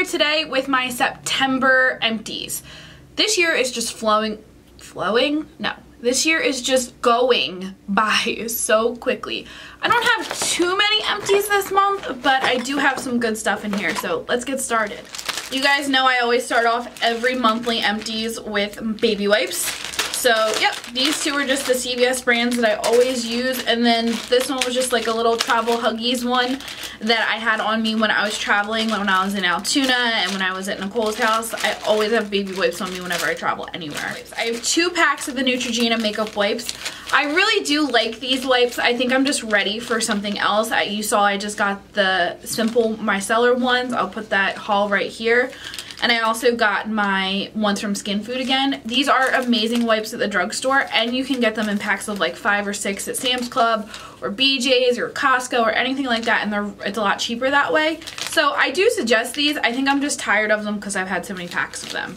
today with my September empties. This year is just this year is just going by so quickly. I don't have too many empties this month, but I do have some good stuff in here, so let's get started. You guys know I always start off every monthly empties with baby wipes. So, yep, these two are just the CVS brands that I always use, and then this one was just like a little travel Huggies one that I had on me when I was traveling, when I was in Altoona and when I was at Nicole's house. I always have baby wipes on me whenever I travel anywhere. I have 2 packs of the Neutrogena makeup wipes. I really do like these wipes. I think I'm just ready for something else. You saw I just got the Simple Micellar ones. I'll put that haul right here. And I also got my ones from Skin Food again. These are amazing wipes at the drugstore, and you can get them in packs of like 5 or 6 at Sam's Club or BJ's or Costco or anything like that, and it's a lot cheaper that way. So I do suggest these. I think I'm just tired of them because I've had so many packs of them.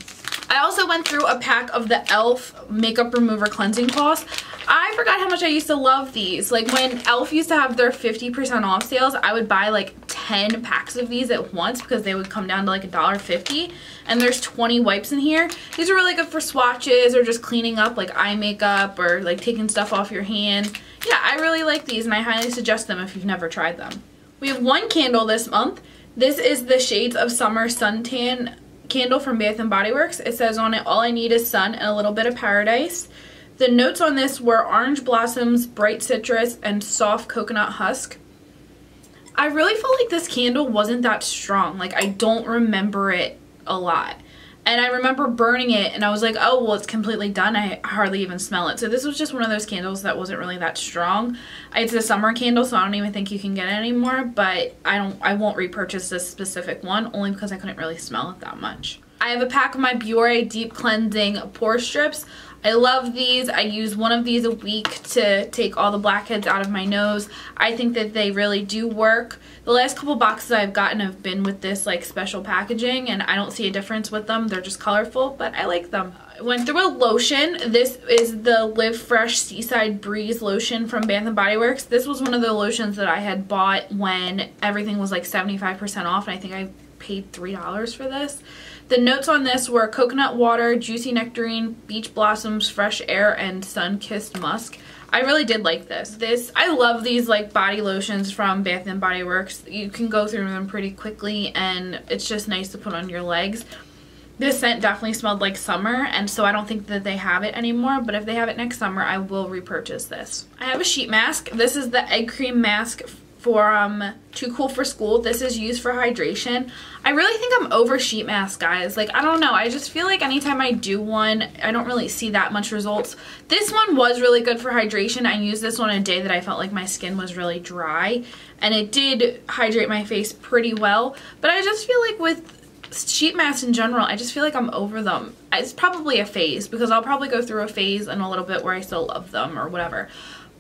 I also went through a pack of the e.l.f. Makeup Remover Cleansing Cloths. I forgot how much I used to love these. Like when e.l.f. used to have their 50% off sales, I would buy like 10 packs of these at once because they would come down to like $1.50, and there's 20 wipes in here. These are really good for swatches or just cleaning up like eye makeup or like taking stuff off your hand. Yeah, I really like these and I highly suggest them if you've never tried them. We have one candle this month. This is the Shades of Summer Suntan candle from Bath & Body Works. It says on it, all I need is sun and a little bit of paradise. The notes on this were orange blossoms, bright citrus, and soft coconut husk. I really feel like this candle wasn't that strong. Like, I don't remember it a lot. And I remember burning it and I was like, oh, well, it's completely done. I hardly even smell it. So this was just one of those candles that wasn't really that strong. It's a summer candle, so I don't even think you can get it anymore, but I won't repurchase this specific one only because I couldn't really smell it that much. I have a pack of my Biore Deep Cleansing Pore Strips. I love these. I use one of these a week to take all the blackheads out of my nose. I think that they really do work. The last couple boxes I've gotten have been with this like special packaging, and I don't see a difference with them. They're just colorful, but I like them. I went through a lotion. This is the Live Fresh Seaside Breeze lotion from Bath & Body Works. This was one of the lotions that I had bought when everything was like 75% off, and I think I paid $3 for this. The notes on this were coconut water, juicy nectarine, beach blossoms, fresh air, and sun-kissed musk. I really did like this. I love these like body lotions from Bath & Body Works. You can go through them pretty quickly and it's just nice to put on your legs. This scent definitely smelled like summer, and so I don't think that they have it anymore, but if they have it next summer, I will repurchase this. I have a sheet mask. This is the egg cream mask for Too Cool for School. This is used for hydration. I really think I'm over sheet masks, guys. Like, I don't know, I just feel like anytime I do one, I don't really see that much results. This one was really good for hydration. I used this one a day that I felt like my skin was really dry, and it did hydrate my face pretty well, but I just feel like with sheet masks in general, I just feel like I'm over them. It's probably a phase, because I'll probably go through a phase in a little bit where I still love them or whatever.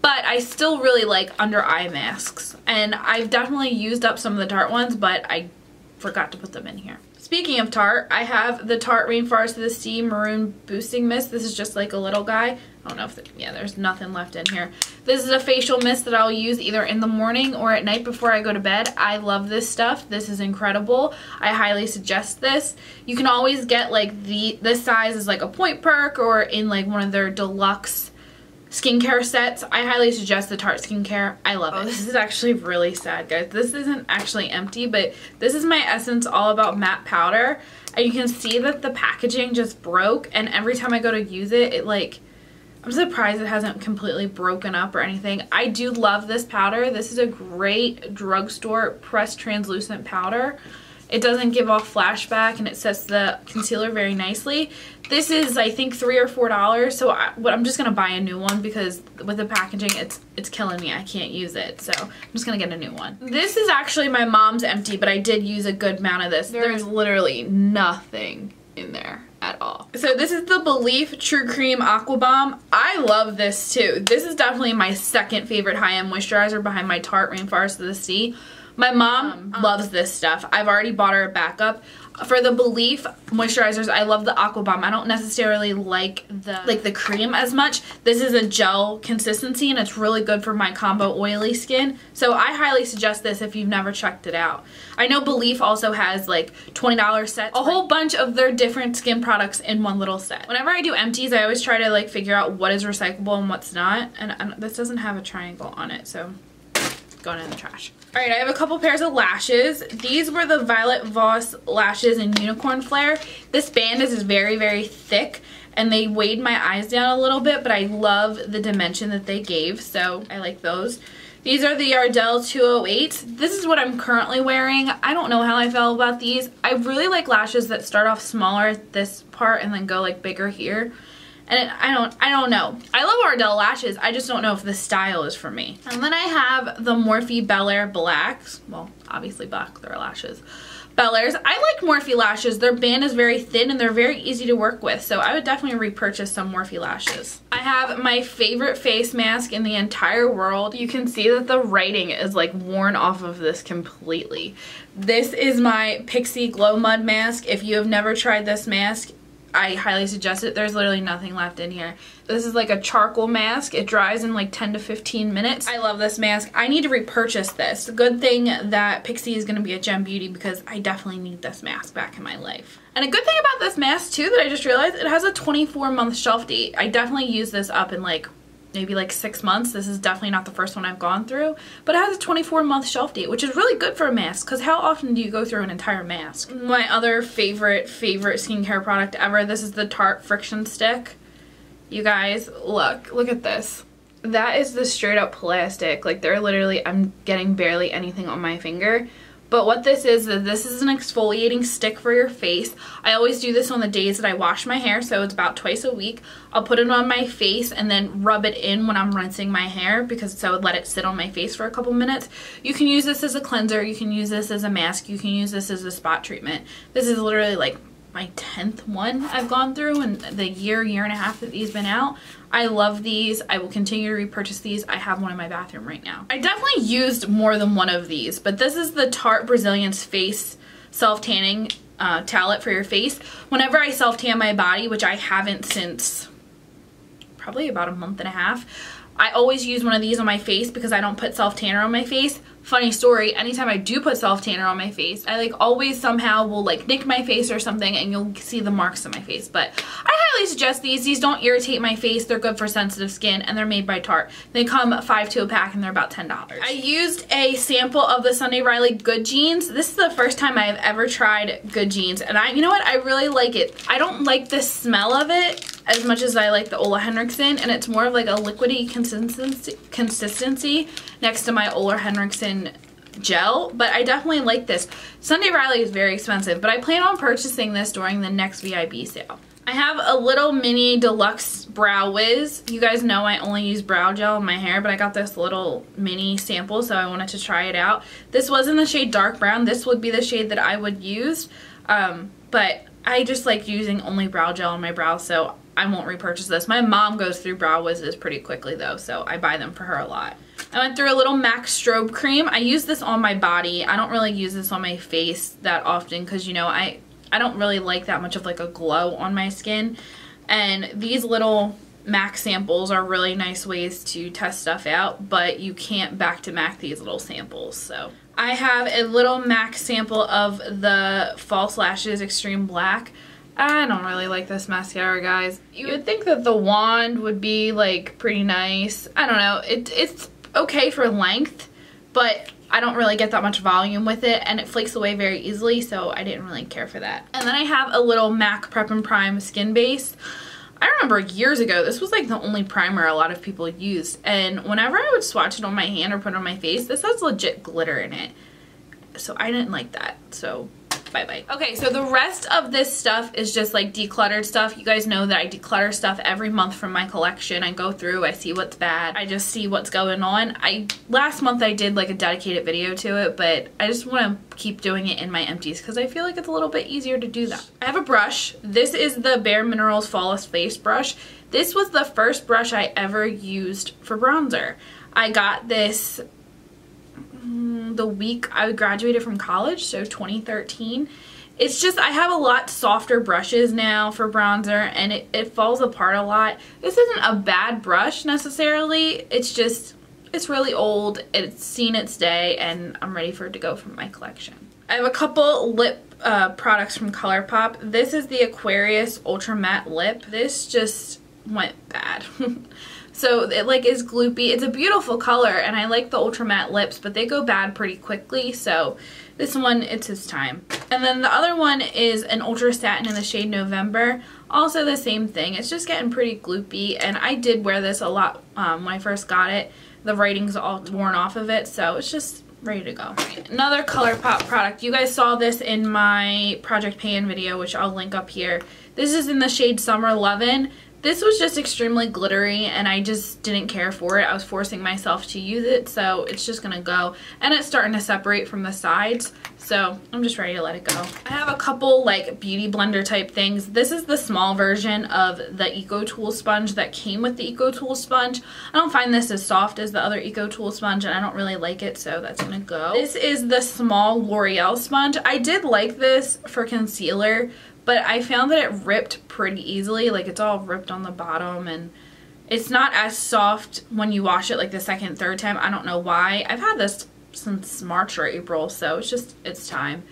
But I still really like under eye masks, and I've definitely used up some of the Tarte ones, but I forgot to put them in here. Speaking of Tarte, I have the Tarte Rainforest of the Sea Maroon Boosting Mist. This is just like a little guy. I don't know if, yeah, there's nothing left in here. This is a facial mist that I'll use either in the morning or at night before I go to bed. I love this stuff. This is incredible. I highly suggest this. You can always get like this size is like a Point Perk or in like one of their deluxe skincare sets. I highly suggest the Tarte skincare. I love it. This is actually really sad, guys. This isn't actually empty, but this is my Essence All About Matte Powder, and you can see that the packaging just broke, and every time I go to use it, I'm surprised it hasn't completely broken up or anything. I do love this powder. This is a great drugstore pressed translucent powder. It doesn't give off flashback, and it sets the concealer very nicely. This is, I think, $3 or $4, so I'm just going to buy a new one because with the packaging, it's killing me. I can't use it, so I'm just going to get a new one. This is actually my mom's empty, but I did use a good amount of this. There's literally nothing in there at all. So this is the Belief True Cream Aqua Bomb. I love this too. This is definitely my second favorite high-end moisturizer behind my Tarte Rainforest of the Sea. My mom loves this stuff. I've already bought her a backup. For the Belief moisturizers, I love the Aqua Bomb. I don't necessarily like the cream as much. This is a gel consistency and it's really good for my combo oily skin. So I highly suggest this if you've never checked it out. I know Belief also has like $20 sets. A whole bunch of their different skin products in one little set. Whenever I do empties, I always try to like figure out what is recyclable and what's not. And this doesn't have a triangle on it, so going in the trash. Alright, I have a couple pairs of lashes. These were the Violet Voss lashes in Unicorn Flare. This band is very, very thick and they weighed my eyes down a little bit, but I love the dimension that they gave, so I like those. These are the Ardell 208s. This is what I'm currently wearing. I don't know how I feel about these. I really like lashes that start off smaller at this part and then go like bigger here. And I don't know. I love Ardell lashes. I just don't know if the style is for me. And then I have the Morphe Bel Air Blacks. Well, obviously black, they're lashes. Bel Airs. I like Morphe lashes. Their band is very thin and they're very easy to work with. So I would definitely repurchase some Morphe lashes. I have my favorite face mask in the entire world. You can see that the writing is like worn off of this completely. This is my Pixie Glow Mud Mask. If you have never tried this mask, I highly suggest it. There's literally nothing left in here. This is like a charcoal mask. It dries in like 10 to 15 minutes. I love this mask. I need to repurchase this. Good thing that Pixie is going to be at Gem Beauty because I definitely need this mask back in my life. And a good thing about this mask too that I just realized, it has a 24-month shelf date. I definitely use this up in like maybe like 6 months. This is definitely not the first one I've gone through, but it has a 24-month shelf date, which is really good for a mask because how often do you go through an entire mask? My other favorite skincare product ever, this is the Tarte Friction Stick. You guys, look at this. That is the straight up plastic. Like they're literally, I'm getting barely anything on my finger. But what this is an exfoliating stick for your face. I always do this on the days that I wash my hair, so it's about twice a week. I'll put it on my face and then rub it in when I'm rinsing my hair because so I would let it sit on my face for a couple minutes. You can use this as a cleanser, you can use this as a mask, you can use this as a spot treatment. This is literally like my 10th one I've gone through in the year and a half that these been out. I love these. I will continue to repurchase these. I have one in my bathroom right now. I definitely used more than one of these, but this is the Tarte Brazilian's Face Self-Tanning Towelette for your face. Whenever I self-tan my body, which I haven't since probably about a month and a half, I always use one of these on my face because I don't put self-tanner on my face. Funny story, anytime I do put self-tanner on my face, I like always somehow will like nick my face or something and you'll see the marks on my face. But I highly suggest these. These don't irritate my face. They're good for sensitive skin and they're made by Tarte. They come 5 to a pack and they're about $10. I used a sample of the Sunday Riley Good Jeans. This is the first time I've ever tried Good Jeans and you know what? I really like it. I don't like the smell of it as much as I like the Ole Henriksen, and it's more of like a liquidy consistency next to my Ole Henriksen gel, but I definitely like this. Sunday Riley is very expensive, but I plan on purchasing this during the next VIB sale. I have a little mini deluxe brow wiz. You guys know I only use brow gel in my hair, but I got this little mini sample, so I wanted to try it out. This was in the shade dark brown. This would be the shade that I would use, but I just like using only brow gel on my brows, so I won't repurchase this. My mom goes through brow wizzes pretty quickly though, so I buy them for her a lot. I went through a little MAC strobe cream. I use this on my body. I don't really use this on my face that often because, you know, I don't really like that much of like a glow on my skin. And these little MAC samples are really nice ways to test stuff out, but you can't back to MAC these little samples. So I have a little MAC sample of the False Lashes Extreme Black. I don't really like this mascara, guys. You would think that the wand would be like pretty nice. I don't know. It's okay for length, but I don't really get that much volume with it and it flakes away very easily, so I didn't really care for that. And then I have a little MAC Prep and Prime Skin Base. I remember years ago, this was like the only primer a lot of people used, and whenever I would swatch it on my hand or put it on my face, this has legit glitter in it. So I didn't like that, so bye-bye. Okay, so the rest of this stuff is just like decluttered stuff. You guys know that I declutter stuff every month from my collection. I go through, I see what's bad, I just see what's going on. Last month I did like a dedicated video to it, but I just want to keep doing it in my empties because I feel like it's a little bit easier to do that. I have a brush. This is the Bare Minerals Flawless Face Brush. This was the first brush I ever used for bronzer. I got this the week I graduated from college, so 2013. It's just, I have a lot softer brushes now for bronzer, and it falls apart a lot. This isn't a bad brush necessarily, it's just, it's really old, it's seen its day, and I'm ready for it to go from my collection. I have a couple lip products from ColourPop. This is the Aquarius Ultra Matte Lip. This just went bad. So it like is gloopy. It's a beautiful color, and I like the Ultra Matte lips, but they go bad pretty quickly, so this one, it's its time. And then the other one is an Ultra Satin in the shade November. Also the same thing. It's just getting pretty gloopy, and I did wear this a lot when I first got it. The writing's all worn off of it, so it's just ready to go. Another ColourPop product. You guys saw this in my Project Pan video, which I'll link up here. This is in the shade Summer Lovin'. This was just extremely glittery, and I just didn't care for it. I was forcing myself to use it, so it's just gonna go. And it's starting to separate from the sides, so I'm just ready to let it go. I have a couple like beauty blender type things. This is the small version of the Eco Tool sponge that came with the Eco Tool sponge. I don't find this as soft as the other Eco Tool sponge, and I don't really like it, so that's gonna go. This is the small L'Oreal sponge. I did like this for concealer, but I found that it ripped pretty easily. Like, it's all ripped on the bottom, and it's not as soft when you wash it like the second, third time. I don't know why. I've had this since March or April, so it's time.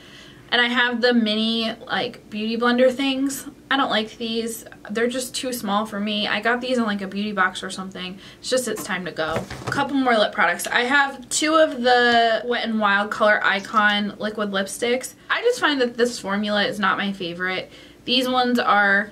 And I have the mini like beauty blender things. I don't like these. They're just too small for me. I got these in like a beauty box or something. It's time to go. A couple more lip products. I have two of the Wet n Wild Color Icon liquid lipsticks. I just find that this formula is not my favorite. These ones are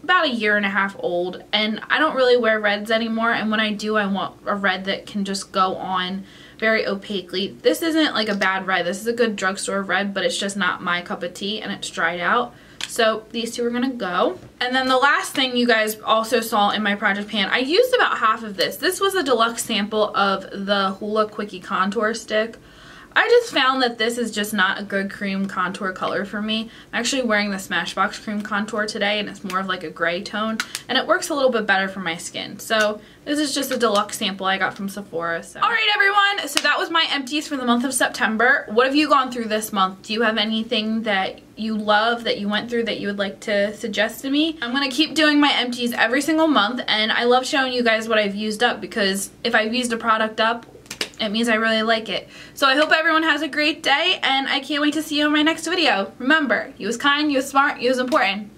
about 1.5 years old, and I don't really wear reds anymore, and when I do, I want a red that can just go on very opaquely. This isn't like a bad red. This is a good drugstore red, but it's just not my cup of tea, and it's dried out. So these two are gonna go. And then the last thing you guys also saw in my Project Pan, I used about half of this. This was a deluxe sample of the Hoola Quickie Contour Stick. I just found that this is just not a good cream contour color for me. I'm actually wearing the Smashbox Cream Contour today, and it's more of like a gray tone, and it works a little bit better for my skin. So this is just a deluxe sample I got from Sephora. So. Alright everyone, so that was my empties for the month of September. What have you gone through this month? Do you have anything that you love, that you went through, that you would like to suggest to me? I'm going to keep doing my empties every single month, and I love showing you guys what I've used up, because if I've used a product up, it means I really like it. So I hope everyone has a great day, and I can't wait to see you in my next video. Remember, you was kind, you was smart, you was important.